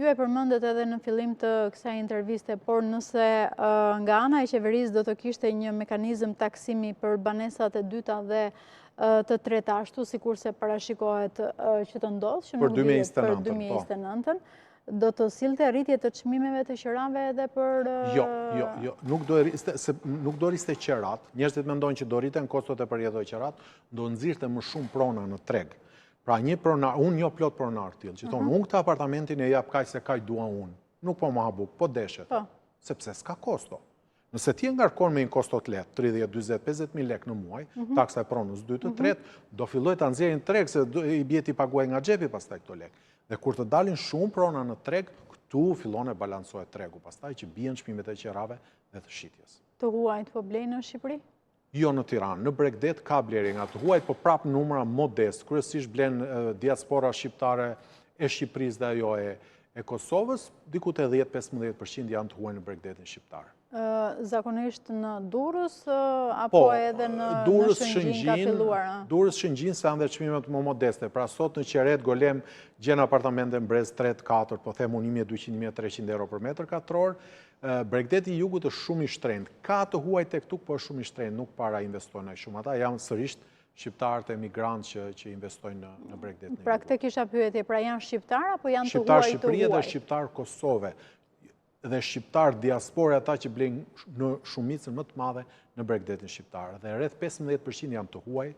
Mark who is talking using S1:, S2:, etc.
S1: Ju e përmendet edhe në fillim të kësaj interviste, por nëse nga ana e qeverisë do të kishte një mekanizëm taksimi për banesat e dyta dhe të treta ashtu, sikurse parashikohet që të ndodhë, që nuk dihet për 2029-ën, do të sillte rritje të çmimeve të qerave edhe për...
S2: Jo, nuk do rriste qerat. Njerëzit mendojnë që do rriten kostot e përjetëve qerat, do nxirrte më shumë prona në treg. Pra një pronar, unë jo plot pronar tillë, që thonë, unë këtë apartamentin e jap kaq se kaq dua unë. Nuk po më habuk, po deshet. Sepse s'ka kosto. Nëse ti e ngarkon me një kosto të lehtë, 30, 40, 50.000 lekë në muaj, taksa e pronës 2 të 3, do filloj ta nxjerrin treg se i bie ti paguaj nga xhepi pastaj këto lekë. Dhe kur të dalin shumë prona në treg, këtu fillon e balancohet tregu, pastaj që bien çmimet e qerave dhe të shitjes.
S1: Të huajt po blejnë në Shqipëri?
S2: Jo në Tiranë, në Bregdet ka blerje nga të huajt, po prap numra modest, kryesisht blen diaspora shqiptare e Shqipërisë dhe ajo e Kosovës, diku te 10-15% janë të huaj në Bregdetin shqiptar.
S1: Zakonisht në Durrës apo edhe në Shëngjin ka filluar?
S2: Durrës, Shëngjin se janë dhe çmimet më modeste. Pra sot në Qeret, Golem, gjen apartamente në Brez 3-4, po them 1.200-1.300 euro për metër katror. Bregdeti i Jugut është shumë i shtrenjtë. Ka të huaj tek këtu, po është shumë i shtrenjtë, nuk para investojnë ai shumë. Ata janë sërish shqiptarët e emigrantë që investojnë në Bregdet.
S1: Pra këtë kisha pyetje, pra janë shqiptar apo janë të huaj
S2: Shqiptar Shqipëri dhe shqiptar Kosove. Dhe shqiptar diaspore ata që blejnë në shumicën më të madhe në Bregdetin shqiptar. Dhe rreth 15% janë të huaj,